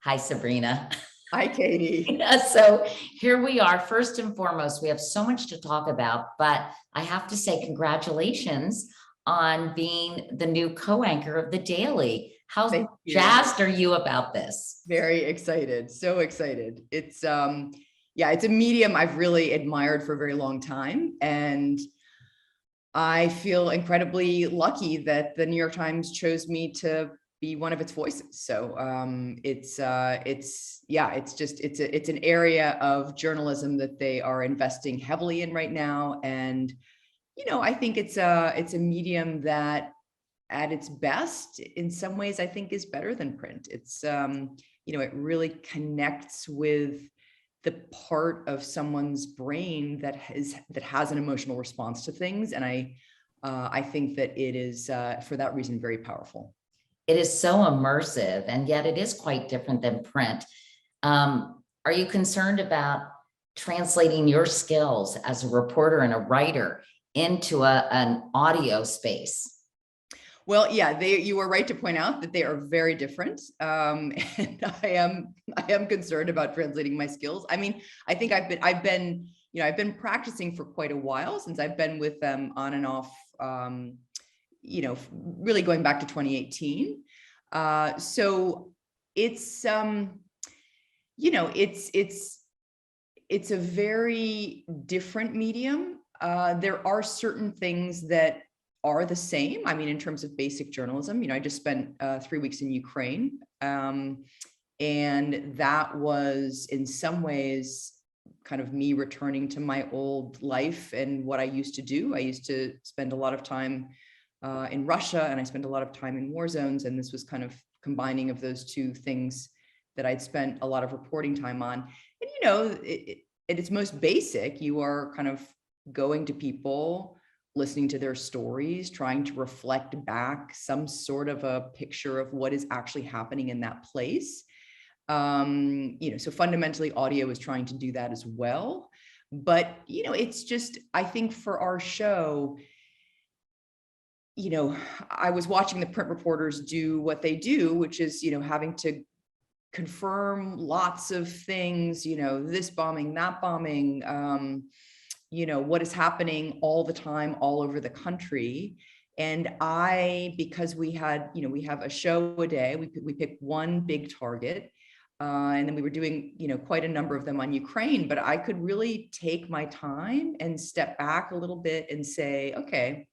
Hi, Sabrina. Hi, Katie. So here we are. First and foremost, we have so much to talk about, but I have to say congratulations on being the new co-anchor of the Daily. How Thank you. jazzed are you about this? Very excited. So excited. Yeah, it's a medium I've really admired for a very long time. And I feel incredibly lucky that the New York Times chose me to be one of its voices. So it's an area of journalism that they are investing heavily in right now. And, I think it's a medium that at its best, in some ways, I think is better than print. It really connects with the part of someone's brain that has an emotional response to things. And I think that it is, for that reason, very powerful. It is so immersive, and yet it is quite different than print. Are you concerned about translating your skills as a reporter and a writer into an audio space? Well, yeah, you were right to point out that they are very different. And I am concerned about translating my skills. I mean, I think I've been practicing for quite a while, since I've been with them on and off, really going back to 2018. So it's, it's a very different medium. There are certain things that are the same. I mean, in terms of basic journalism, I just spent 3 weeks in Ukraine. And that was in some ways kind of me returning to my old life and what I used to do. I used to spend a lot of time in Russia, and I spent a lot of time in war zones. And this was kind of combining of those two things that I'd spent a lot of reporting time on. And, at its most basic, you are kind of going to people, listening to their stories, trying to reflect back some sort of a picture of what is actually happening in that place. So fundamentally audio is trying to do that as well. But, it's just, I think for our show, I was watching the print reporters do what they do, which is, having to confirm lots of things, this bombing, that bombing, what is happening all the time, all over the country. And because we have a show a day, we picked one big target. And then we were doing, quite a number of them on Ukraine, but I could really take my time and step back a little bit and say, okay,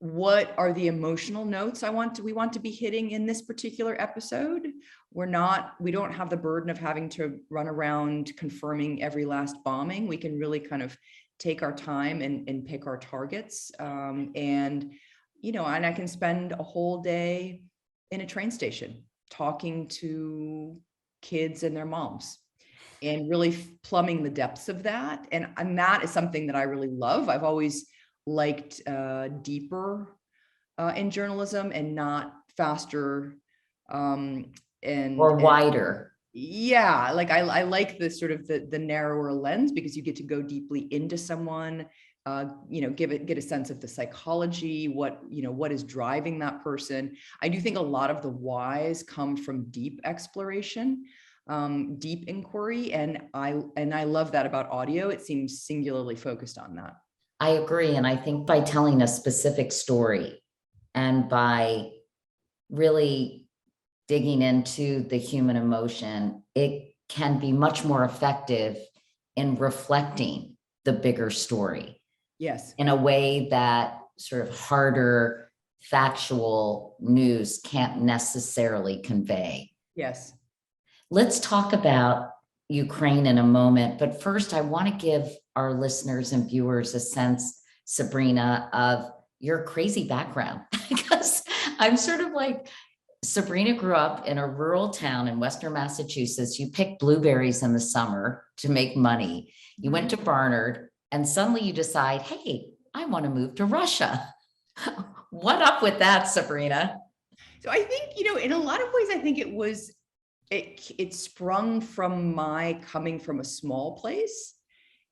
what are the emotional notes we want to be hitting in this particular episode? We don't have the burden of having to run around confirming every last bombing. We can really kind of take our time and pick our targets. And I can spend a whole day in a train station talking to kids and their moms and really plumbing the depths of that. And that is something that I really love. I've always liked deeper in journalism and not faster Or wider. Yeah, like I like the sort of the narrower lens, because you get to go deeply into someone, get a sense of the psychology, what is driving that person. I do think a lot of the whys come from deep exploration, deep inquiry, and I love that about audio. It seems singularly focused on that. I agree. And I think by telling a specific story and by really digging into the human emotion, it can be much more effective in reflecting the bigger story. Yes. In a way that sort of harder factual news can't necessarily convey. Yes. Let's talk about Ukraine in a moment, but first I want to give our listeners and viewers a sense, Sabrina, of your crazy background, because I'm sort of like, Sabrina grew up in a rural town in Western Massachusetts. You picked blueberries in the summer to make money. You went to Barnard, and suddenly you decide, hey, I want to move to Russia. What up with that, Sabrina? So I think, in a lot of ways, I think it sprung from my coming from a small place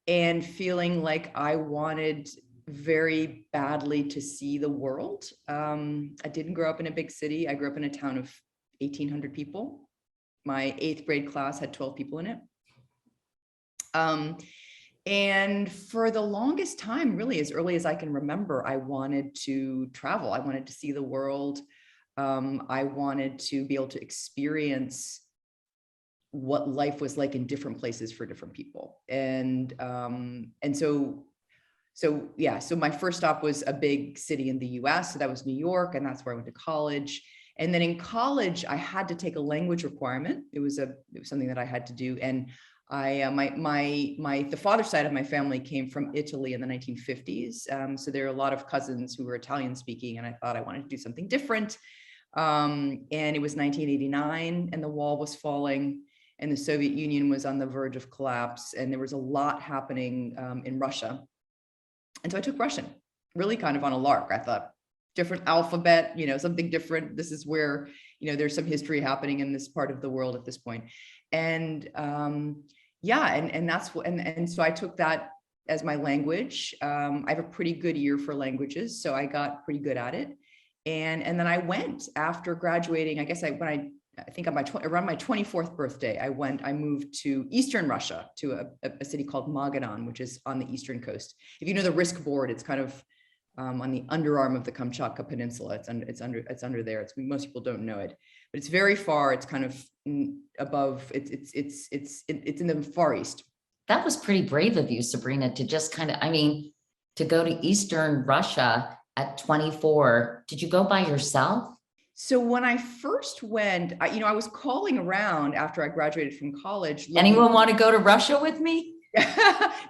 and feeling like I wanted very badly to see the world. I didn't grow up in a big city. I grew up in a town of 1,800 people. My 8th grade class had 12 people in it. And for the longest time, really as early as I can remember, I wanted to travel. I wanted to see the world. I wanted to be able to experience what life was like in different places for different people. And so my first stop was a big city in the US. So that was New York, and that's where I went to college. And then in college, I had to take a language requirement. It was something that I had to do. And the father side of my family came from Italy in the 1950s. So there are a lot of cousins who were Italian speaking, and I thought I wanted to do something different. And it was 1989 and the wall was falling and the Soviet Union was on the verge of collapse. And there was a lot happening in Russia. And so I took Russian, really kind of on a lark. I thought, different alphabet, something different. This is where, there's some history happening in this part of the world at this point. And so I took that as my language. I have a pretty good ear for languages, so I got pretty good at it. And then I went after graduating. I guess around my 24th birthday, I moved to Eastern Russia, to a city called Magadan, which is on the eastern coast. If you know the Risk Board, it's kind of on the underarm of the Kamchatka Peninsula. It's under there. Most people don't know it, but it's very far. It's kind of above. It's in the Far East. That was pretty brave of you, Sabrina, to just to go to Eastern Russia at 24. Did you go by yourself? So when I first went, I was calling around after I graduated from college. Anyone want to go to Russia with me?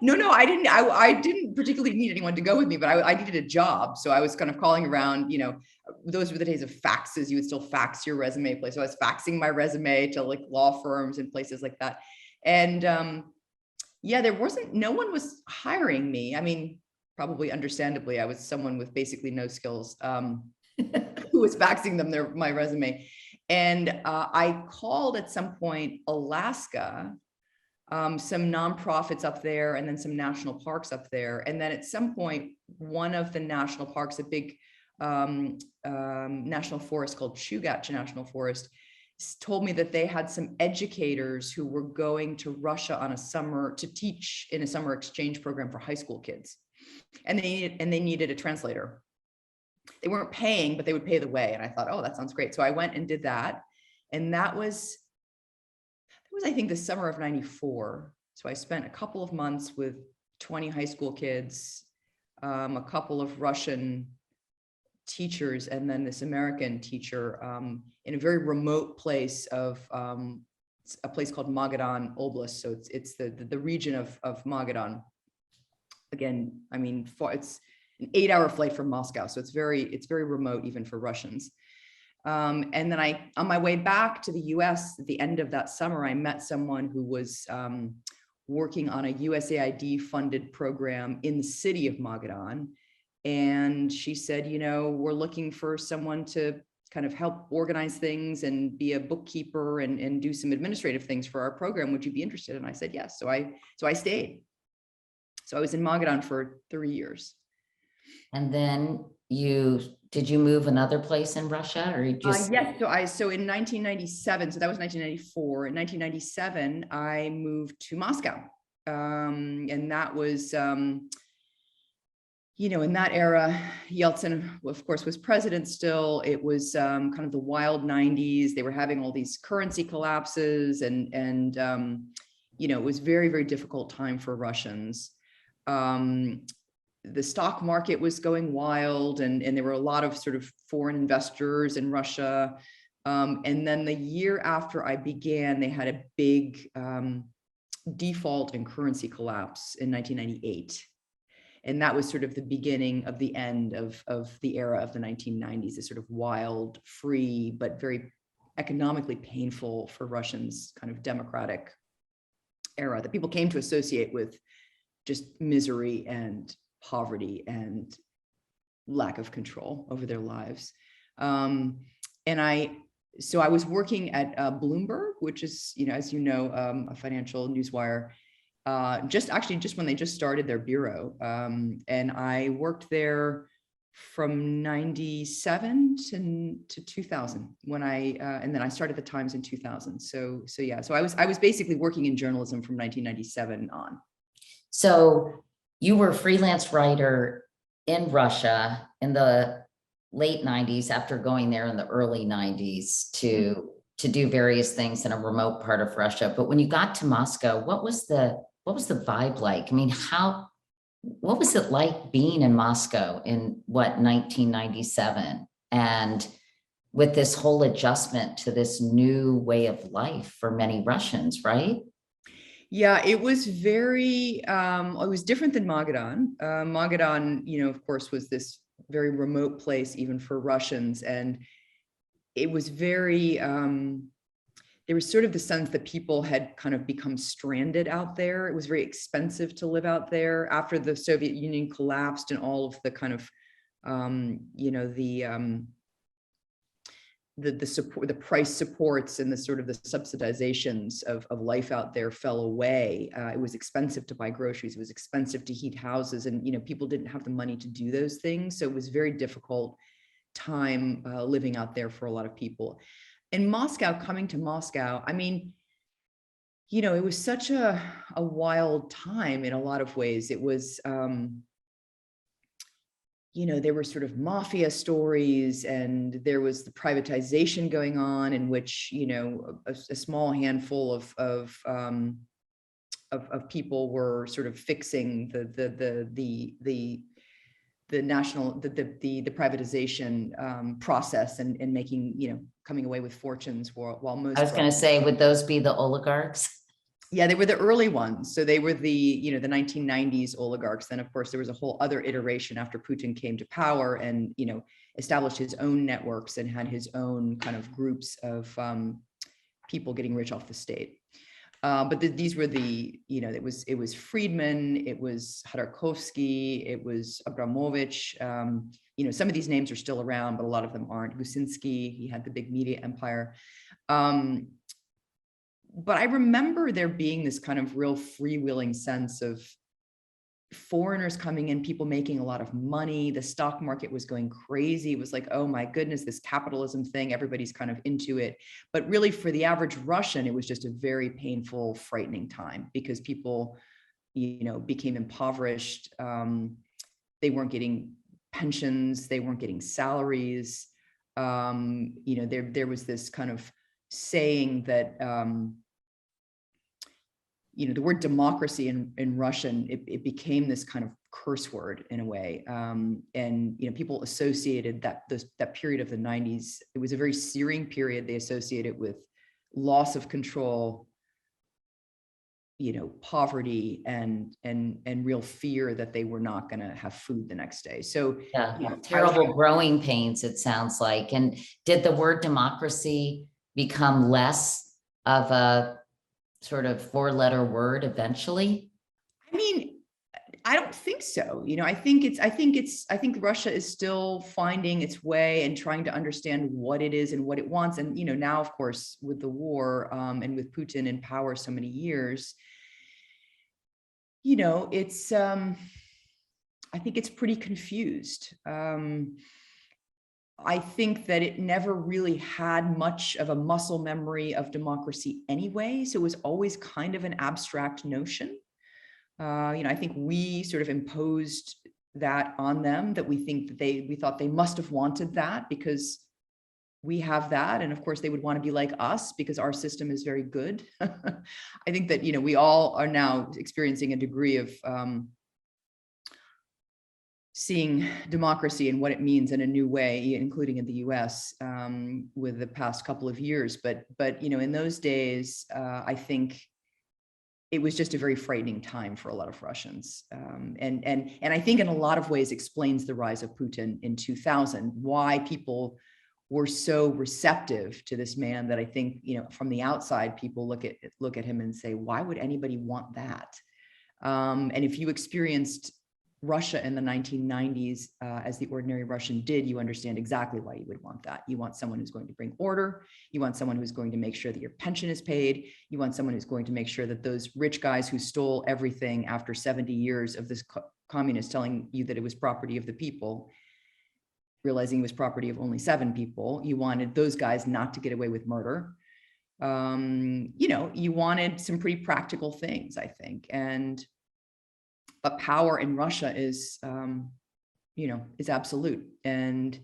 No, I didn't. I didn't particularly need anyone to go with me, but I needed a job. So I was kind of calling around, those were the days of faxes. You would still fax your resume place. So I was faxing my resume to like law firms and places like that. And no one was hiring me. I mean, probably understandably, I was someone with basically no skills who was faxing them my resume. And I called at some point Alaska, some nonprofits up there, and then some national parks up there. And then at some point, one of the national parks, a big national forest called Chugach National Forest, told me that they had some educators who were going to Russia to teach in a summer exchange program for high school kids. And they needed a translator. They weren't paying, but they would pay the way. And I thought, oh, that sounds great. So I went and did that. And that was I think the summer of 94. So I spent a couple of months with 20 high school kids, a couple of Russian teachers, and then this American teacher in a very remote place of a place called Magadan Oblast. So it's the region of Magadan. Again, I mean, it's an 8-hour flight from Moscow. So it's very remote even for Russians. And then on my way back to the US at the end of that summer, I met someone who was working on a USAID funded program in the city of Magadan. And she said, we're looking for someone to kind of help organize things and be a bookkeeper and do some administrative things for our program. Would you be interested? And I said, yes. So I stayed. So I was in Magadan for 3 years. And then did you move another place in Russia, or you just? Yes. So in 1997, so that was 1994. In 1997, I moved to Moscow. And that was, in that era, Yeltsin, of course, was president still. It was kind of the wild 90s. They were having all these currency collapses and it was very, very difficult time for Russians. The stock market was going wild, and there were a lot of sort of foreign investors in Russia. And then the year after I began, they had a big default and currency collapse in 1998. And that was sort of the beginning of the end of the era of the 1990s, this sort of wild, free, but very economically painful for Russians kind of democratic era that people came to associate with just misery and poverty and lack of control over their lives. So I was working at Bloomberg, which is, as you know, a financial newswire, just when they just started their bureau. And I worked there from 97 to 2000 when and then I started the Times in 2000. So yeah, so I was basically working in journalism from 1997 on. So you were a freelance writer in Russia in the late 90s after going there in the early 90s to do various things in a remote part of Russia. But when you got to Moscow, what was the vibe like? I mean, what was it like being in Moscow in 1997? And with this whole adjustment to this new way of life for many Russians, right? Yeah, it was very, it was different than Magadan. Magadan, of course, was this very remote place, even for Russians. And it was very, there was sort of the sense that people had kind of become stranded out there. It was very expensive to live out there after the Soviet Union collapsed and all of the kind of, the support, the price supports and the sort of the subsidizations of life out there fell away. It was expensive to buy groceries. It was expensive to heat houses, and people didn't have the money to do those things. So it was very difficult time living out there for a lot of people. In Moscow, coming to Moscow, I mean, it was such a wild time in a lot of ways. It was, there were sort of mafia stories, and there was the privatization going on in which, a small handful of people were sort of fixing the national, the privatization process and making, coming away with fortunes while most. I was going to say, would those be the oligarchs? Yeah, they were the early ones. So they were the 1990s oligarchs. Then, of course, there was a whole other iteration after Putin came to power and, established his own networks and had his own kind of groups of people getting rich off the state. But these were it was Friedman, it was Khodorkovsky, it was Abramovich. Some of these names are still around, but a lot of them aren't. Gusinsky, he had the big media empire. But I remember there being this kind of real freewheeling sense of foreigners coming in, people making a lot of money. The stock market was going crazy. It was like, oh my goodness, this capitalism thing, everybody's kind of into it. But really for the average Russian, it was just a very painful, frightening time because people, became impoverished. They weren't getting pensions. They weren't getting salaries. There was this kind of saying that, the word democracy in Russian, it became this kind of curse word in a way. And, people associated that period of the 90s. It was a very searing period. They associated with loss of control, poverty and real fear that they were not going to have food the next day. So yeah, terrible growing pains, it sounds like. And did the word democracy become less of a sort of four-letter word eventually? I mean, I don't think so. I think Russia is still finding its way and trying to understand what it is and what it wants. And, now, of course, with the war and with Putin in power so many years, it's, I think it's pretty confused. I think that it never really had much of a muscle memory of democracy anyway. So it was always kind of an abstract notion. I think we sort of imposed that on them, that we thought they must have wanted that because we have that. And of course they would want to be like us because our system is very good. I think that, we all are now experiencing a degree of, seeing democracy and what it means in a new way, including in the US, with the past couple of years. But in those days, I think it was just a very frightening time for a lot of Russians. And I think in a lot of ways explains the rise of Putin in 2000, why people were so receptive to this man that I think, from the outside, people look at him and say, why would anybody want that? And if you experienced Russia in the 1990s, as the ordinary Russian did, you understand exactly why you would want that. You want someone who's going to bring order. You want someone who's going to make sure that your pension is paid. You want someone who's going to make sure that those rich guys who stole everything after 70 years of this communist telling you that it was property of the people, realizing he was property of only 7 people. You wanted those guys not to get away with murder. You wanted some pretty practical things, I think. But power in Russia is, is absolute. And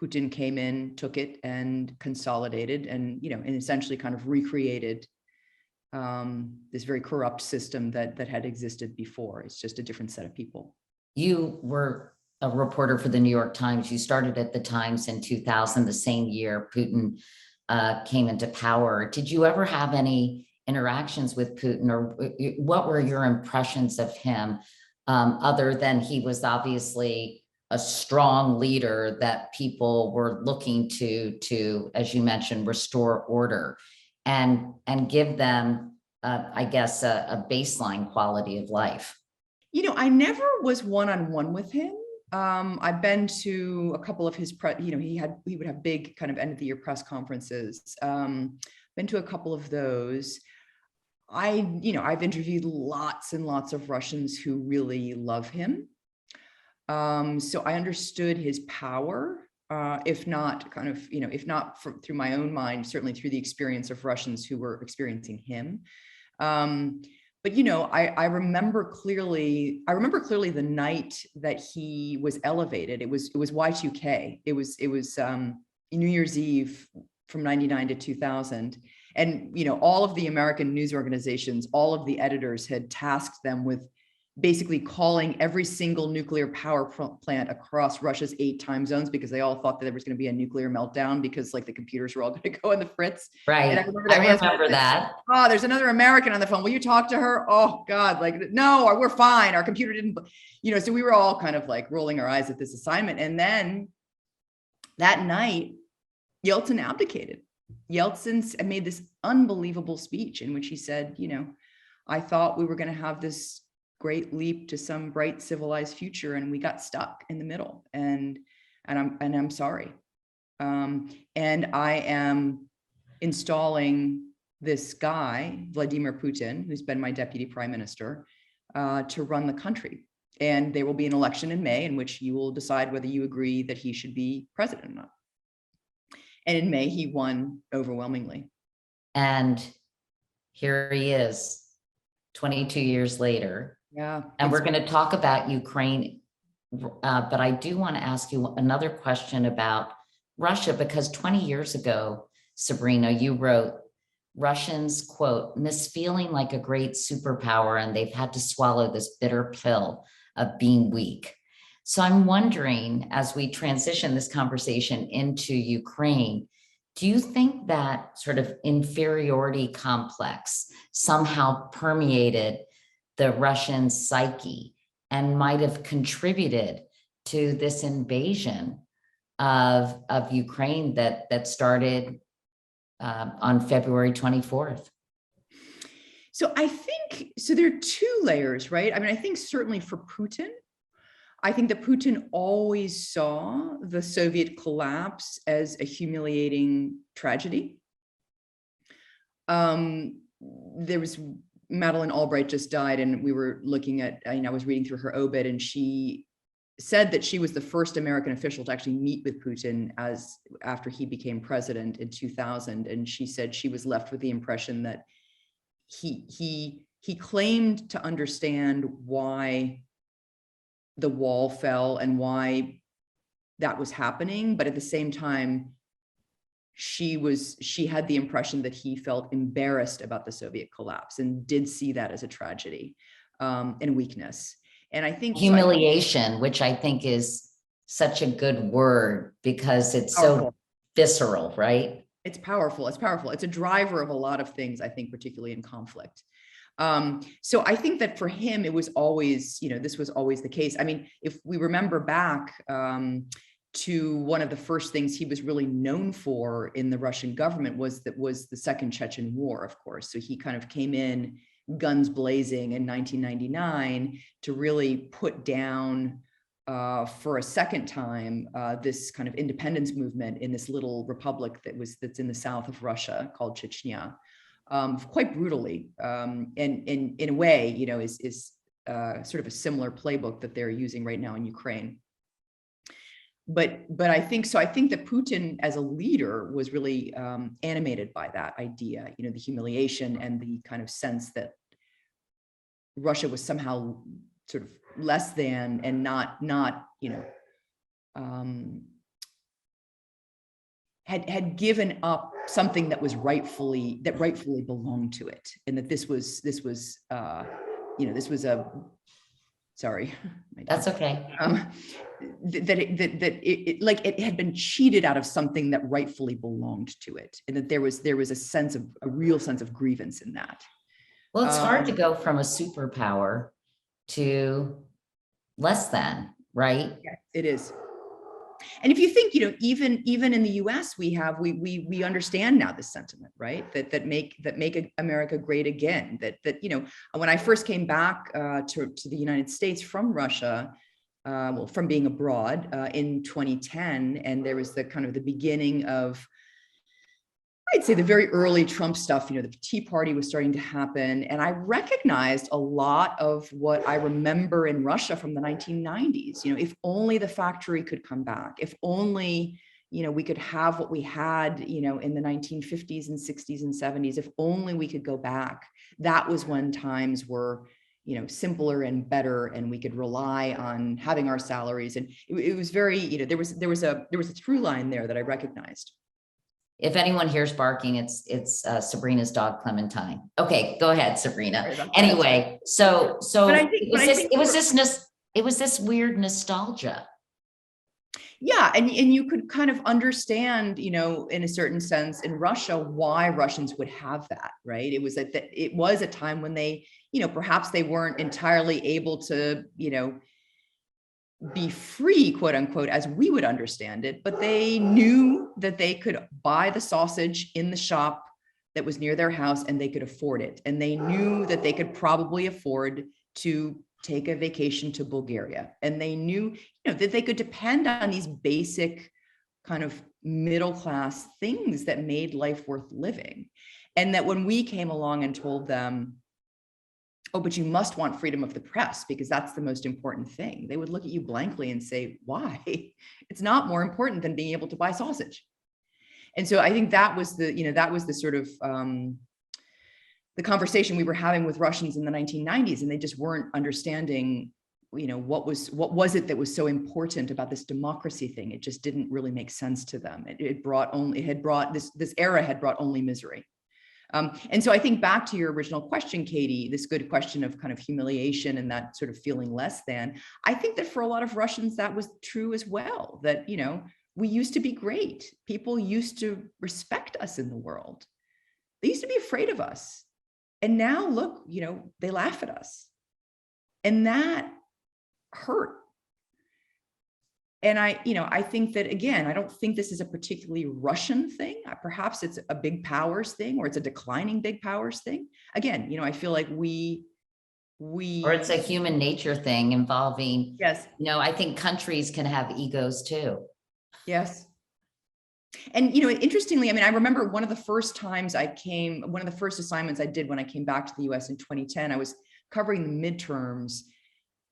Putin came in, took it, and consolidated, and essentially kind of recreated this very corrupt system that had existed before. It's just a different set of people. You were a reporter for the New York Times. You started at the Times in 2000, the same year Putin came into power. Did you ever have any interactions with Putin, or what were your impressions of him, other than he was obviously a strong leader that people were looking to, as you mentioned, restore order and give them, I guess, a baseline quality of life? I never was one-on-one with him. I've been to a couple of his he would have big kind of end of the year press conferences. Been to a couple of those. I've interviewed lots and lots of Russians who really love him. So I understood his power, if not through my own mind, certainly through the experience of Russians who were experiencing him. But I remember clearly the night that he was elevated. It was Y2K. It was New Year's Eve from 99 to 2000. And, all of the American news organizations, all of the editors had tasked them with basically calling every single nuclear power plant across Russia's 8 time zones, because they all thought that there was going to be a nuclear meltdown because the computers were all going to go in the fritz. Right. And I remember that. Oh, there's another American on the phone. Will you talk to her? Oh God, no, we're fine. Our computer didn't, so we were all kind of rolling our eyes at this assignment. And then that night, Yeltsin abdicated. Yeltsin made this unbelievable speech in which he said, I thought we were going to have this great leap to some bright civilized future, and we got stuck in the middle. And I'm sorry. And I am installing this guy, Vladimir Putin, who's been my deputy prime minister, to run the country. And there will be an election in May in which you will decide whether you agree that he should be president or not. And in May, he won overwhelmingly. And here he is, 22 years later. Yeah. And we're going to talk about Ukraine. But I do want to ask you another question about Russia, because 20 years ago, Sabrina, you wrote, Russians, quote, miss feeling like a great superpower, and they've had to swallow this bitter pill of being weak. So I'm wondering, as we transition this conversation into Ukraine, do you think that sort of inferiority complex somehow permeated the Russian psyche and might have contributed to this invasion of Ukraine that started on February 24th? So I think, there are 2 layers, right? I mean, I think certainly for Putin, I think that Putin always saw the Soviet collapse as a humiliating tragedy. There was Madeleine Albright just died, and we were looking at, I was reading through her obit, and she said that she was the first American official to actually meet with Putin after he became president in 2000. And she said she was left with the impression that he claimed to understand why the wall fell and why that was happening, but at the same time, she had the impression that he felt embarrassed about the Soviet collapse and did see that as a tragedy and weakness. And I think humiliation, which I think is such a good word because it's powerful. So visceral, right? It's powerful. It's powerful. It's a driver of a lot of things, I think, particularly in conflict. So I think that for him, it was always, this was always the case. I mean, if we remember back to one of the first things he was really known for in the Russian government was the Second Chechen War, of course. So he kind of came in guns blazing in 1999 to really put down for a second time this kind of independence movement in this little republic that's in the south of Russia called Chechnya, quite brutally, and in a way, is sort of a similar playbook that they're using right now in Ukraine. but I think so. I think that Putin as a leader was really animated by that idea, you know, the humiliation and the kind of sense that Russia was somehow sort of less than and not, you know, had given up something that was rightfully belonged to it, and that this was you know, this was a, sorry, That's okay. that it like it had been cheated out of something that rightfully belonged to it, and that there was a real sense of grievance in that. Well, it's hard to go from a superpower to less than, right? Yeah, it is. And if you think, you know, even in the US, we understand now this sentiment, right? That make America great again. That you know, when I first came back to the United States from Russia, well, from being abroad in 2010, and there was the kind of the beginning of, I'd say, the very early Trump stuff. You know, the Tea Party was starting to happen, and I recognized a lot of what I remember in Russia from the 1990s. You know, if only the factory could come back, if only, you know, we could have what we had, you know, in the 1950s and 60s and 70s, if only we could go back. That was when times were, you know, simpler and better, and we could rely on having our salaries. And it was very, you know, there was a through line there that I recognized. If anyone hears barking, it's Sabrina's dog, Clementine. Okay, go ahead, Sabrina. Anyway, so it was this weird nostalgia. Yeah, and you could kind of understand, you know, in a certain sense in Russia, why Russians would have that, right? It was it was a time when they, you know, perhaps they weren't entirely able to, you know, be free, quote unquote, as we would understand it, but they knew that they could buy the sausage in the shop that was near their house, and they could afford it. And they knew that they could probably afford to take a vacation to Bulgaria. And they knew, you know, that they could depend on these basic kind of middle-class things that made life worth living. And that when we came along and told them, oh, but you must want freedom of the press because that's the most important thing, they would look at you blankly and say, why? It's not more important than being able to buy sausage. And so I think that was the, you know, that was the sort of the conversation we were having with Russians in the 1990s, and they just weren't understanding, you know, what was it that was so important about this democracy thing. It just didn't really make sense to them. This era had brought only misery. And so I think back to your original question, Katie, this good question of kind of humiliation and that sort of feeling less than. I think that for a lot of Russians, that was true as well, that, you know, we used to be great. People used to respect us in the world. They used to be afraid of us. And now look, you know, they laugh at us. And that hurt. And I think that, again, I don't think this is a particularly Russian thing. Perhaps it's a big powers thing, or it's a declining big powers thing. Again, you know, I feel like or it's a human nature thing involving, yes, you know, I think countries can have egos too. Yes. And, you know, interestingly, I mean, I remember one of the first assignments I did when I came back to the US in 2010, I was covering the midterms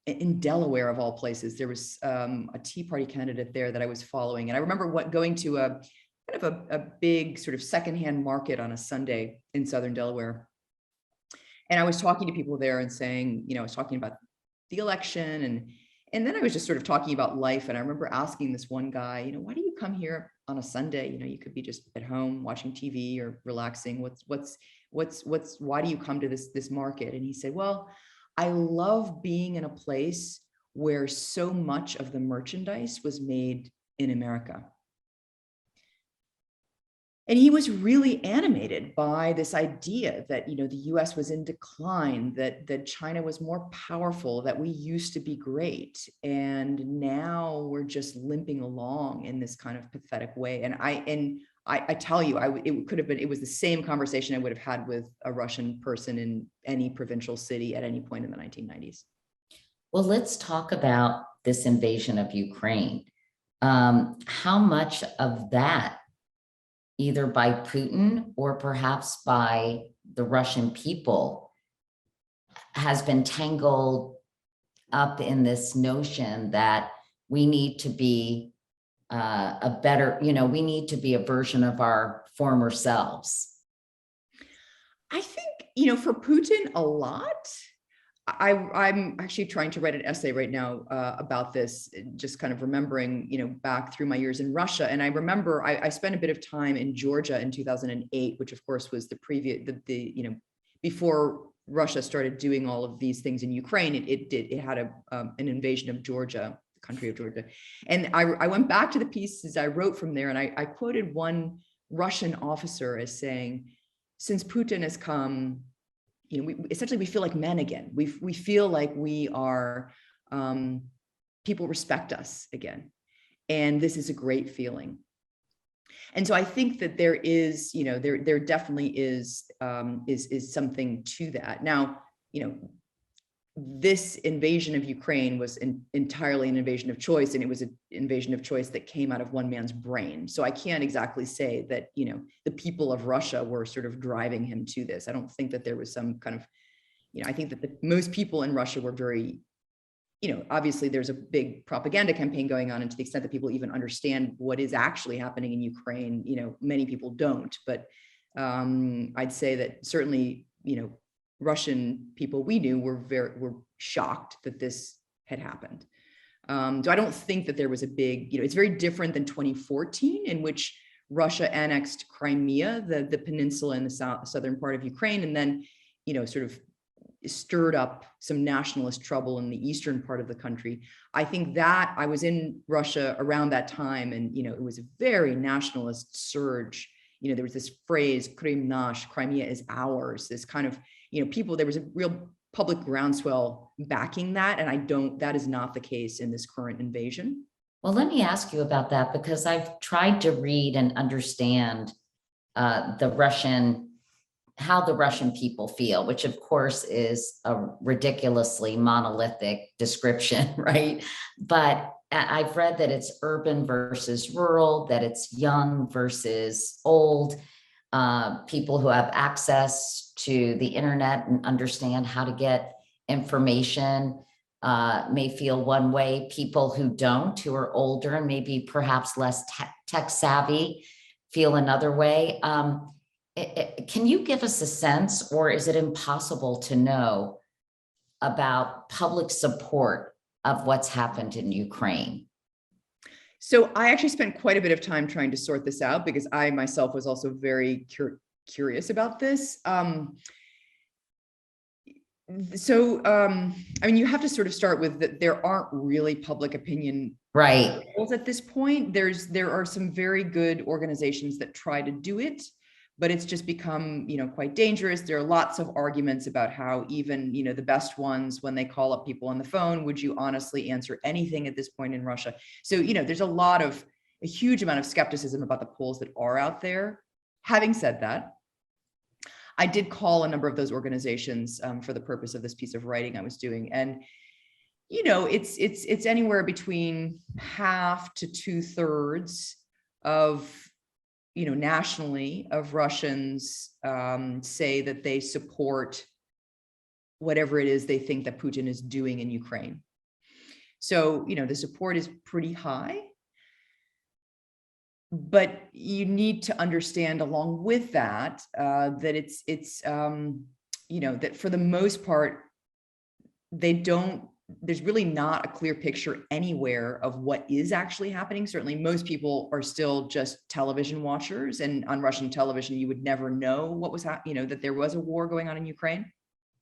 in Delaware, of all places. There was a Tea Party candidate there that I was following. And I remember going to a kind of a big sort of secondhand market on a Sunday in Southern Delaware. And I was talking to people there and saying, you know, I was talking about the election, and then I was just sort of talking about life. And I remember asking this one guy, you know, why do you come here on a Sunday? You know, you could be just at home watching TV or relaxing. Why do you come to this market? And he said, well, I love being in a place where so much of the merchandise was made in America. And he was really animated by this idea that, you know, the US was in decline, that China was more powerful, that we used to be great. And now we're just limping along in this kind of pathetic way. And I tell you, it was the same conversation I would have had with a Russian person in any provincial city at any point in the 1990s. Well, let's talk about this invasion of Ukraine. How much of that, either by Putin or perhaps by the Russian people, has been tangled up in this notion that we need to be a better, we need to be a version of our former selves? I think, for Putin, a lot. I'm actually trying to write an essay right now about this, just kind of remembering, back through my years in Russia. And I remember I spent a bit of time in Georgia in 2008, which of course was the previous, before Russia started doing all of these things in Ukraine. It had an invasion of Georgia, the country of Georgia. And I went back to the pieces I wrote from there, and I quoted one Russian officer as saying, since Putin has come, we feel like men again. We feel like we are, people respect us again. And this is a great feeling. And so I think that there is, there definitely is something to that. Now, this invasion of Ukraine was entirely an invasion of choice, and it was an invasion of choice that came out of one man's brain. So I can't exactly say that, the people of Russia were sort of driving him to this. I don't think that there was some kind of, I think that most people in Russia were very, obviously there's a big propaganda campaign going on, and to the extent that people even understand what is actually happening in Ukraine, many people don't. But I'd say that certainly, Russian people we knew were shocked that this had happened. So I don't think that there was a big, it's very different than 2014, in which Russia annexed Crimea, the peninsula in the southern part of Ukraine, and then, sort of stirred up some nationalist trouble in the eastern part of the country. I think that I was in Russia around that time, and, it was a very nationalist surge. There was this phrase, Krym nash, Crimea is ours, this kind of, people, there was a real public groundswell backing that. And that is not the case in this current invasion. Well, let me ask you about that, because I've tried to read and understand how the Russian people feel, which of course is a ridiculously monolithic description, right? But I've read that it's urban versus rural, that it's young versus old, people who have access to the internet and understand how to get information may feel one way. People who don't, who are older and maybe perhaps less tech savvy, feel another way. Can you give us a sense, or is it impossible to know about public support of what's happened in Ukraine? So I actually spent quite a bit of time trying to sort this out, because I myself was also very curious about this. I mean, you have to sort of start with that there aren't really public opinion polls at this point. There are some very good organizations that try to do it, but it's just become, quite dangerous. There are lots of arguments about how even, the best ones, when they call up people on the phone, would you honestly answer anything at this point in Russia? So, there's a huge amount of skepticism about the polls that are out there. Having said that, I did call a number of those organizations for the purpose of this piece of writing I was doing. And, it's anywhere between half to 2/3 of, nationally, of Russians say that they support whatever it is they think that Putin is doing in Ukraine. So, the support is pretty high. But you need to understand along with that, that it's that for the most part, there's really not a clear picture anywhere of what is actually happening. Certainly most people are still just television watchers, and on Russian television, you would never know what was that there was a war going on in Ukraine.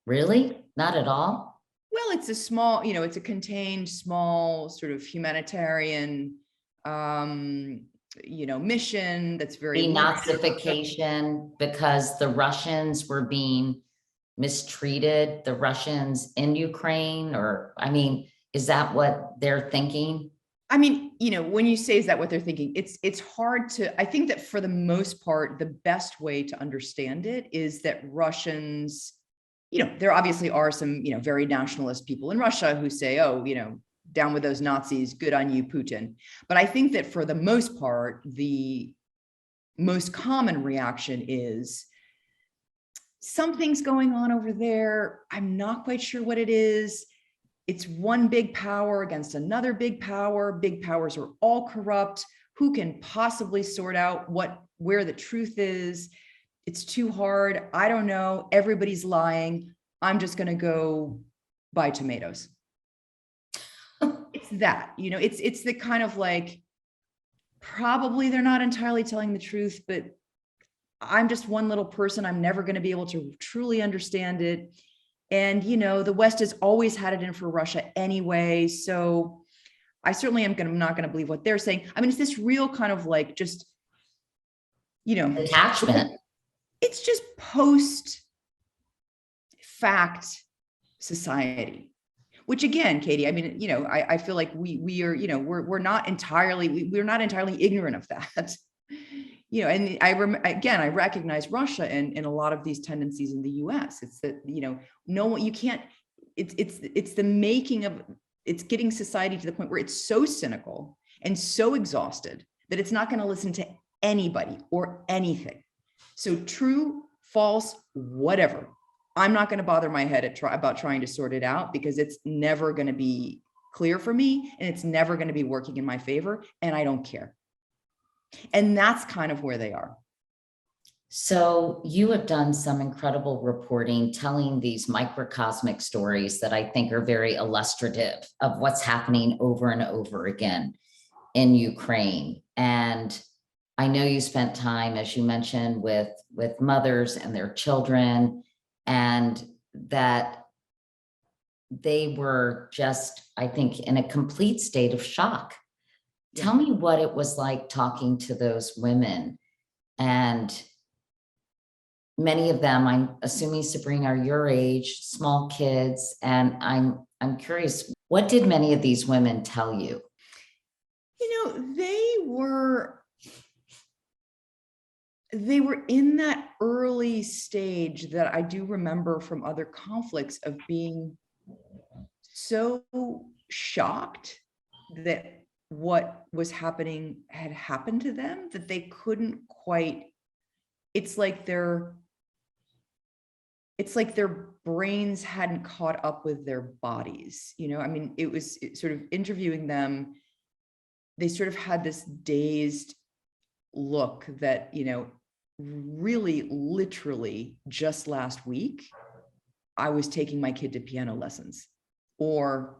Really? Not at all? Well, it's a small, it's a contained, small sort of humanitarian, mission that's very denazification, because the Russians were being mistreated, the Russians in Ukraine, or, I mean, is that what they're thinking? I mean, when you say, is that what they're thinking? It's hard to, I think that for the most part, the best way to understand it is that Russians, there obviously are some, very nationalist people in Russia who say, oh, down with those Nazis, good on you, Putin. But I think that for the most part, the most common reaction is, something's going on over there. I'm not quite sure what it is. It's one big power against another big power. Big powers are all corrupt. who can possibly sort out where the truth is? It's too hard. I don't know. Everybody's lying. I'm just going to go buy tomatoes. It's that, it's the kind of like, probably they're not entirely telling the truth, but I'm just one little person. I'm never going to be able to truly understand it. And, the West has always had it in for Russia anyway. So I certainly am not going to believe what they're saying. I mean, it's this real kind of like, just, Attachment. it's just post fact society, which again, Katie, I mean, I feel like we are, we're not entirely ignorant of that. And I recognize Russia in a lot of these tendencies in the US. It's that, no one, you can't, it's the making of, it's getting society to the point where it's so cynical and so exhausted that it's not going to listen to anybody or anything. So true, false, whatever. I'm not going to bother my head about trying to sort it out, because it's never going to be clear for me and it's never going to be working in my favor. And I don't care. And that's kind of where they are. So you have done some incredible reporting, telling these microcosmic stories that I think are very illustrative of what's happening over and over again in Ukraine. And I know you spent time, as you mentioned, with mothers and their children, and that they were just, I think, in a complete state of shock. Yeah. Tell me what it was like talking to those women. And many of them, I'm assuming, Sabrina, are your age, small kids. And I'm curious, what did many of these women tell you? They were in that early stage that I do remember from other conflicts of being so shocked that what was happening had happened to them that they couldn't quite, it's like their brains hadn't caught up with their bodies. I mean, it sort of interviewing them, they sort of had this dazed look that, really literally just last week, I was taking my kid to piano lessons, or,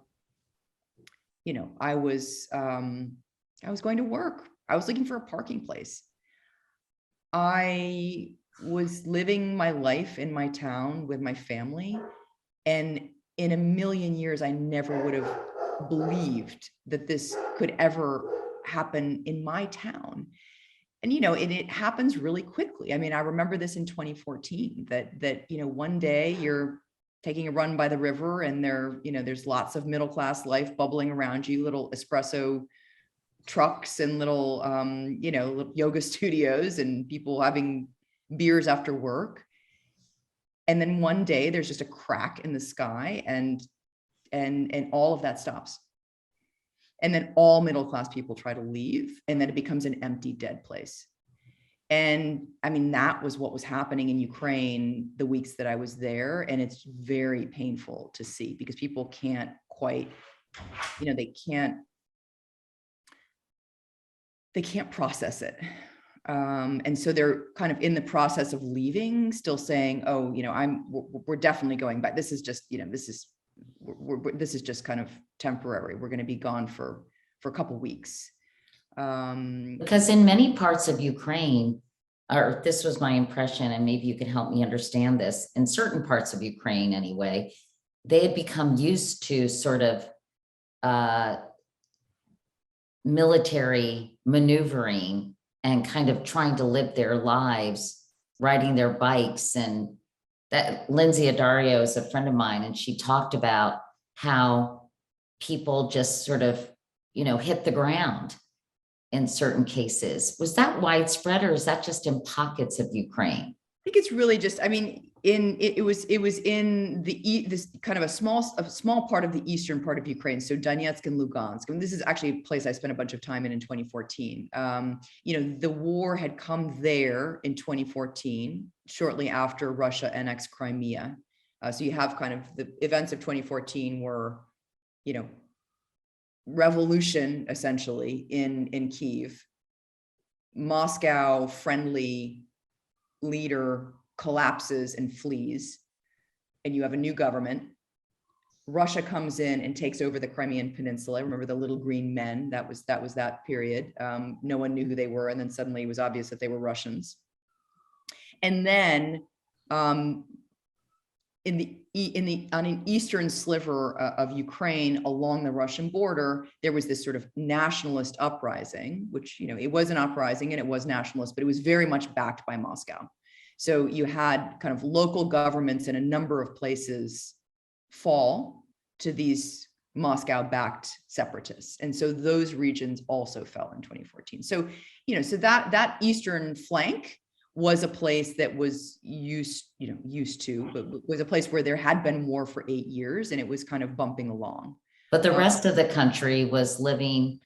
I was going to work. I was looking for a parking place. I was living my life in my town with my family. And in a million years, I never would have believed that this could ever happen in my town. And, it happens really quickly. I mean, I remember this in 2014, that, one day you're taking a run by the river and there's lots of middle-class life bubbling around you, little espresso trucks and little, little yoga studios and people having beers after work. And then one day there's just a crack in the sky and all of that stops. And then all middle-class people try to leave, and then it becomes an empty, dead place. And I mean, that was what was happening in Ukraine the weeks that I was there. And it's very painful to see, because people can't quite, they can't process it. And so they're kind of in the process of leaving, still saying, oh, we're definitely going back. This is just, this is just kind of temporary. We're going to be gone for a couple of weeks. Because in many parts of Ukraine, or this was my impression, and maybe you can help me understand this, in certain parts of Ukraine anyway, they had become used to sort of military maneuvering and kind of trying to live their lives, riding their bikes. And that Lindsay Adario is a friend of mine, and she talked about how people just sort of, hit the ground in certain cases. Was that widespread, or is that just in pockets of Ukraine? I think it's really just, I mean, it was in this kind of a small part of the eastern part of Ukraine. So Donetsk and Lugansk. And this is actually a place I spent a bunch of time in 2014. The war had come there in 2014, shortly after Russia annexed Crimea. So you have kind of the events of 2014 were, revolution essentially in Kyiv. Moscow friendly leader collapses and flees, and you have a new government. Russia comes in and takes over the Crimean Peninsula. Remember the little green men? That was that period. No one knew who they were, and then suddenly it was obvious that they were Russians. And then on an eastern sliver of Ukraine along the Russian border, there was this sort of nationalist uprising, which, it was an uprising and it was nationalist, but it was very much backed by Moscow. So you had kind of local governments in a number of places fall to these Moscow-backed separatists. And so those regions also fell in 2014. So, so that eastern flank was a place that was used to, but was a place where there had been war for 8 years and it was kind of bumping along. But the rest of the country was living.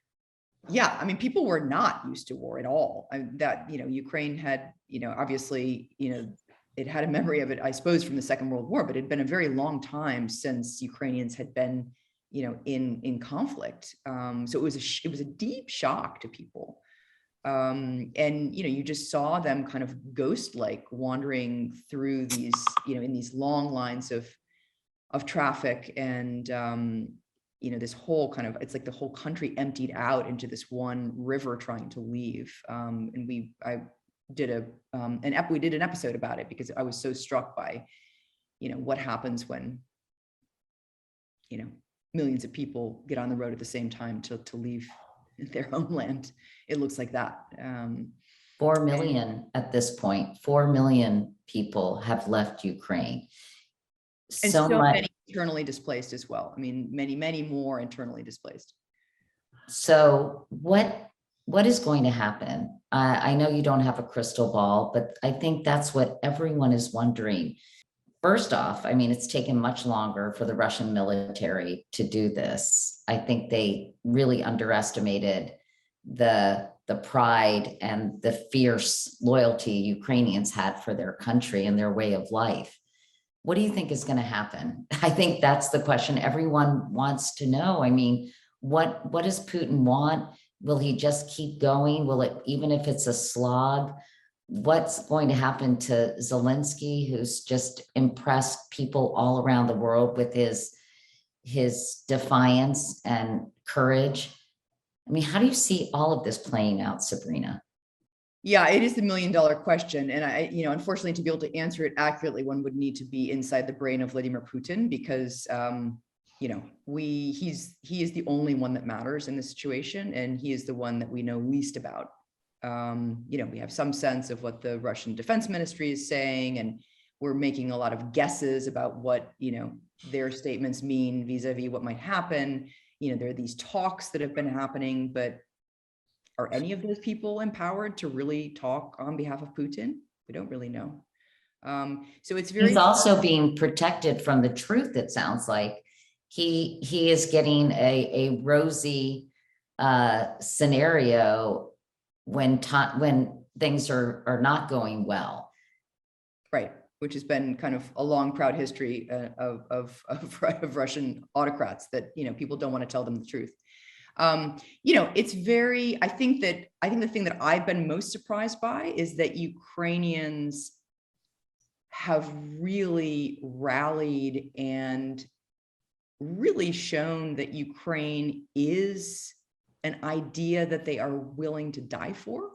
Yeah, I mean, people were not used to war at all. Ukraine had, obviously, it had a memory of it, I suppose, from the Second World War, but it had been a very long time since Ukrainians had been, in conflict. So it was a deep shock to people. And you just saw them kind of ghost-like wandering through these, in these long lines of traffic, and this whole kind of, it's like the whole country emptied out into this one river trying to leave. And we did an episode about it because I was so struck by, what happens when, millions of people get on the road at the same time to leave their homeland. It looks like that. 4 million at this point. 4 million people have left Ukraine. And so many internally displaced as well. I mean, many, many more internally displaced. So what is going to happen? I know you don't have a crystal ball, but I think that's what everyone is wondering. First off, I mean, it's taken much longer for the Russian military to do this. I think they really underestimated the pride and the fierce loyalty Ukrainians had for their country and their way of life. What do you think is going to happen? I think that's the question everyone wants to know. I mean, what does Putin want? Will he just keep going? Will it, even if it's a slog? What's going to happen to Zelensky, who's just impressed people all around the world with his defiance and courage? I mean, how do you see all of this playing out, Sabrina? Yeah, it is the $1 million question. And unfortunately, to be able to answer it accurately, one would need to be inside the brain of Vladimir Putin, because, he is the only one that matters in this situation. And he is the one that we know least about. We have some sense of what the Russian Defense Ministry is saying, and we're making a lot of guesses about what, their statements mean vis-a-vis what might happen. There are these talks that have been happening, but are any of those people empowered to really talk on behalf of Putin? We don't really know. So it's very— He's also being protected from the truth. It sounds like he is getting a rosy scenario when things are not going well. Right, which has been kind of a long, proud history of Russian autocrats, that people don't want to tell them the truth. It's very— I think the thing that I've been most surprised by is that Ukrainians have really rallied and really shown that Ukraine is an idea that they are willing to die for.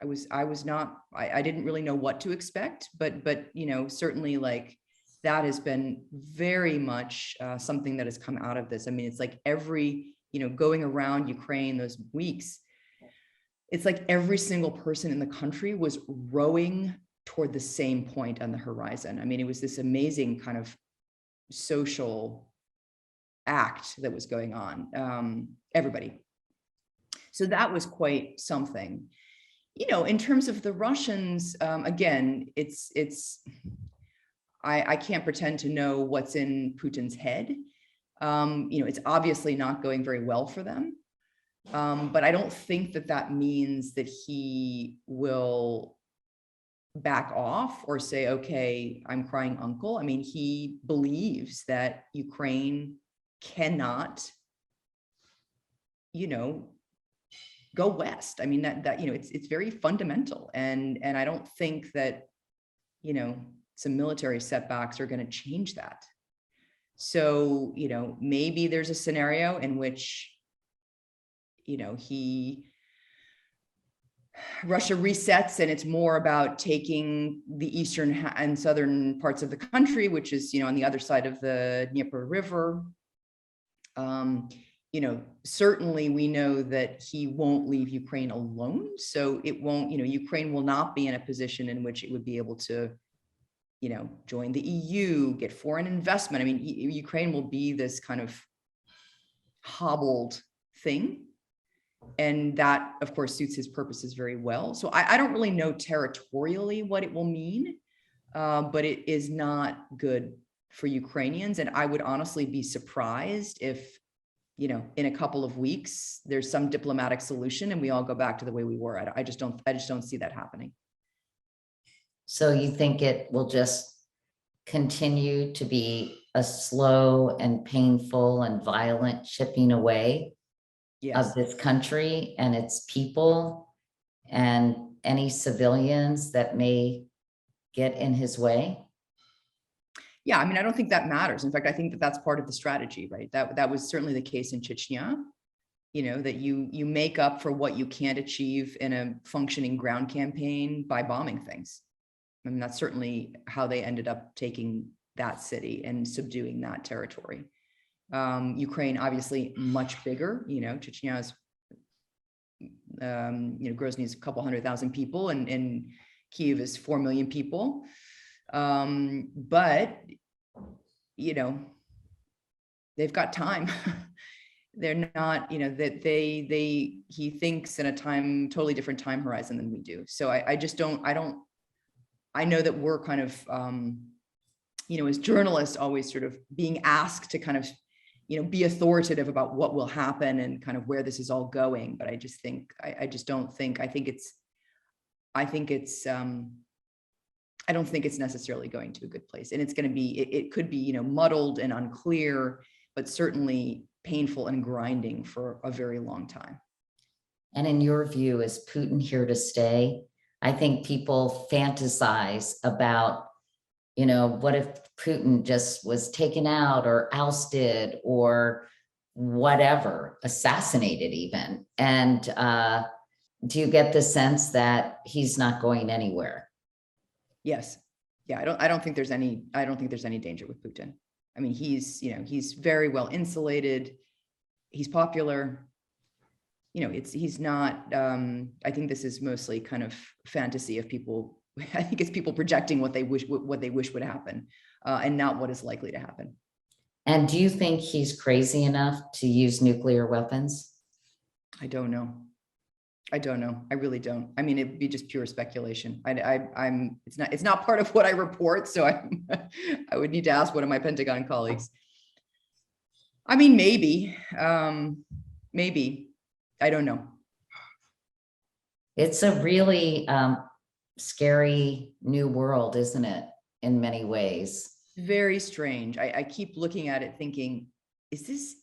I didn't really know what to expect, but certainly, like, that has been very much something that has come out of this. I mean, it's like going around Ukraine those weeks, it's like every single person in the country was rowing toward the same point on the horizon. I mean, it was this amazing kind of social act that was going on, everybody. So that was quite something. In terms of the Russians, again, I can't pretend to know what's in Putin's head. It's obviously not going very well for them. But I don't think that means that he will back off or say, okay, I'm crying uncle. I mean, he believes that Ukraine cannot, go west. I mean, that, you know, it's very fundamental. And I don't think that, you know, some military setbacks are going to change that. So, you know, maybe there's a scenario in which, you know, Russia resets and it's more about taking the eastern and southern parts of the country, which is, you know, on the other side of the Dnieper River. You know, certainly we know that he won't leave Ukraine alone. So it won't, you know, Ukraine will not be in a position in which it would be able to, you know, join the EU, get foreign investment. I mean, Ukraine will be this kind of hobbled thing. And that, of course, suits his purposes very well. So I don't really know territorially what it will mean, but it is not good for Ukrainians. And I would honestly be surprised if, you know, in a couple of weeks, there's some diplomatic solution and we all go back to the way we were. I just don't see that happening. So you think it will just continue to be a slow and painful and violent chipping away Yes. of this country and its people and any civilians that may get in his way? Yeah, I mean, I don't think that matters. In fact, I think that that's part of the strategy, right? That was certainly the case in Chechnya, you know, that you make up for what you can't achieve in a functioning ground campaign by bombing things. I mean, that's certainly how they ended up taking that city and subduing that territory. Ukraine, obviously much bigger, you know, Chechnya is, you know, Grozny is a couple 100,000 people and Kyiv is 4 million people. But, you know, they've got time. They're not, you know, that he thinks in a totally different time horizon than we do. So I know that we're kind of, you know, as journalists always sort of being asked to kind of, you know, be authoritative about what will happen and kind of where this is all going. But I just think, I don't think it's necessarily going to a good place. And it's going to be, it could be, you know, muddled and unclear, but certainly painful and grinding for a very long time. And in your view, is Putin here to stay? I think people fantasize about, you know, what if Putin just was taken out or ousted or whatever, assassinated even? And do you get the sense that he's not going anywhere? Yes. Yeah. I don't think there's any danger with Putin. I mean, he's, you know, he's very well insulated. He's popular. You know, he's not, I think this is mostly kind of fantasy of people. I think it's people projecting what they wish would happen, and not what is likely to happen. And do you think he's crazy enough to use nuclear weapons? I don't know. I really don't. I mean, it'd be just pure speculation. It's not part of what I report. So I would need to ask one of my Pentagon colleagues. I mean, maybe, I don't know. It's a really scary new world, isn't it? In many ways. Very strange. I keep looking at it thinking, is this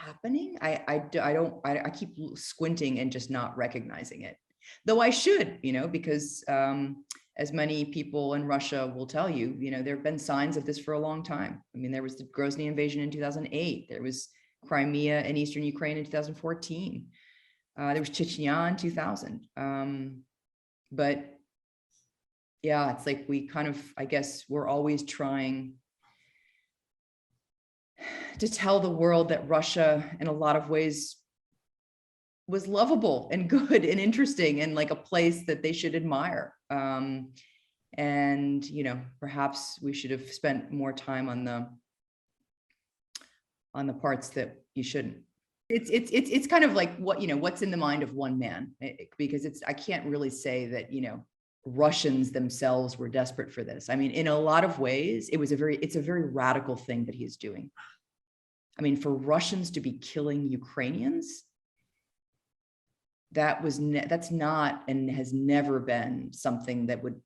happening? I keep squinting and just not recognizing it, though I should, you know, because as many people in Russia will tell you, you know, there have been signs of this for a long time. I mean, there was the Grozny invasion in 2008. There was Crimea and Eastern Ukraine in 2014. There was Chechnya in 2000. But yeah, it's like we kind of, I guess we're always trying to tell the world that Russia in a lot of ways was lovable and good and interesting and like a place that they should admire. And, you know, perhaps we should have spent more time on the parts that you shouldn't. It's kind of like what, you know, what's in the mind of one man, because I can't really say that, you know, Russians themselves were desperate for this. I mean, in a lot of ways, it's a very radical thing that he's doing. I mean, for Russians to be killing Ukrainians, that's not and has never been something that would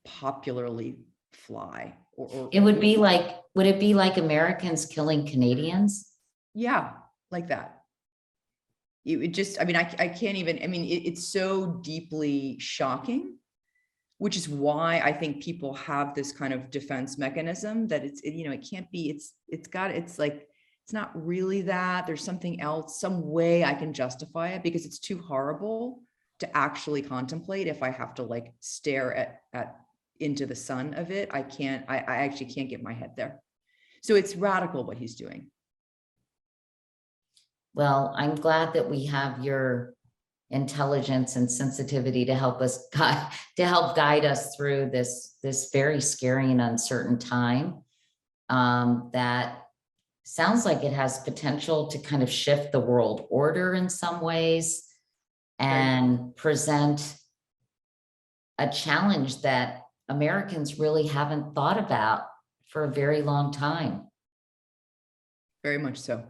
popularly fly. Or would it be like Americans killing Canadians? Yeah, like that. it just, I mean, I can't even, I mean, it's so deeply shocking, which is why I think people have this kind of defense mechanism that it can't be, it's like, it's not really that, there's something else, some way I can justify it, because it's too horrible to actually contemplate. If I have to like stare at into the sun of it, I actually can't get my head there. So it's radical what he's doing. Well, I'm glad that we have your intelligence and sensitivity to help us guide us through this very scary and uncertain time. That sounds like it has potential to kind of shift the world order in some ways and present a challenge that Americans really haven't thought about for a very long time. Very much so.